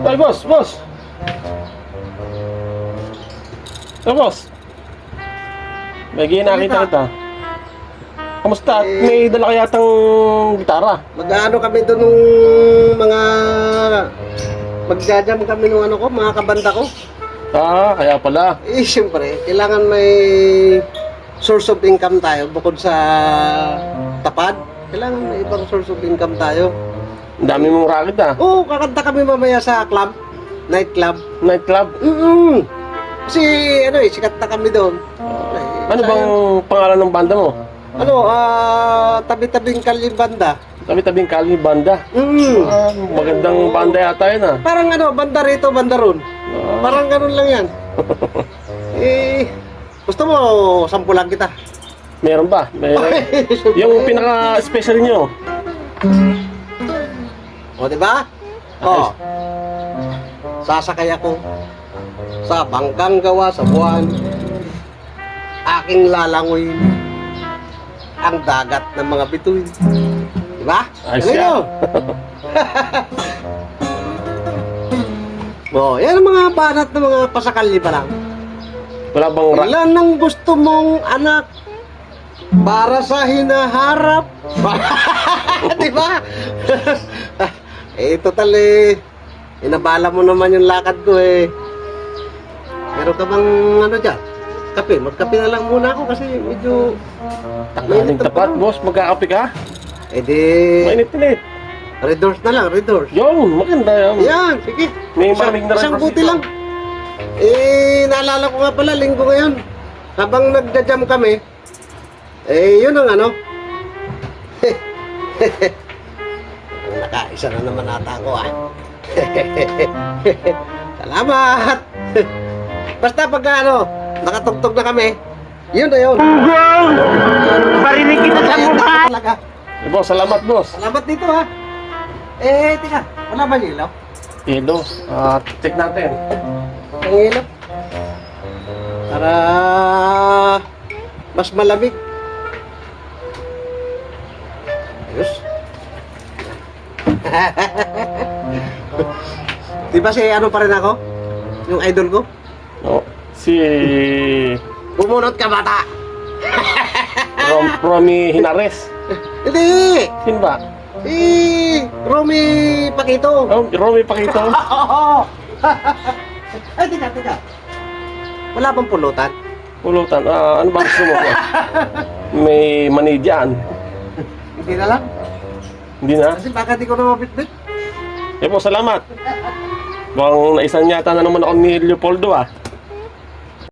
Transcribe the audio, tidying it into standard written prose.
Ay, boss, boss. Ay, boss. May ginakita kita. Kamusta? At may dala kaya tang gitara? Mag-ano kami doon nung mga... Magja-jam kami nung ano ko, mga kabanda ko. Ah, kaya pala. Eh, siyempre, kailangan may source of income tayo bukod sa tapad. Kailangan may ibang source of income tayo. Ang dami mong racket ah. Oo, kakanta kami mamaya sa club, night club. Nightclub. Kasi ano eh, sikat na kami doon. Ano bang pangalan ng banda mo? Ano, tabi-tabing kalye banda. Tabi-tabing Kali Banda. Ah, magandang banda yata yun ah. Parang ano, banda rito, banda ron. Parang ganun lang yan. Eh, gusto mo, sampulan kita. Meron ba? Yung pinaka-special nyo. O, di ba? O, sasakay ako sa bangkang gawa sa buwan. Aking lalangoyin ang dagat ng mga bituin. Di ba? Ayos Galing, yan. no? O, yan ang mga banat ng mga pasakalli pa lang. Wala bang racket? Ilan ang gusto mong anak para sa hinaharap? Di ba? Total inabala mo naman yung lakad ko eh. Meron ka bang ano dyan? Kape? Magkape na lang muna ako kasi medyo... Takaling tapat, boss. Magkakape ka? Eh di... Mainit-init. Red Doors na lang, Red Doors. Yun, maganda yan. Yan, sige. May maraming na rin Isang kasi buti ito. lang. Naalala ko nga pala, linggo ngayon. Habang nagja-jam kami, yun ang ano. Nakaisa na naman ata ako ah. Salamat! Basta pagka ano, nakatugtog na kami, yun na yun. Parinig kita sa mukha! Talaga. Eh, boss, salamat, boss. Salamat dito ha. Tika, wala ba ilaw? Ilo, check natin. Ang ilaw. Para mas malamig. Ayos. Di ba si ano pa rin ako? Yung idol ko? Oh, si Bumunot ka bata! Romy Hinares. Hindi! Sino ba? Si Romy Paquito. Oh, Romy Pakito. Ay, tika. Wala bang pulutan? Pulutan. Ano ba gusto mo? May mani dyan. Hindi na lang. Hindi na. Kasi baka di ko na mabitbit. Eh po, salamat. Bang naisan yata na naman ako ni Leopoldo ah.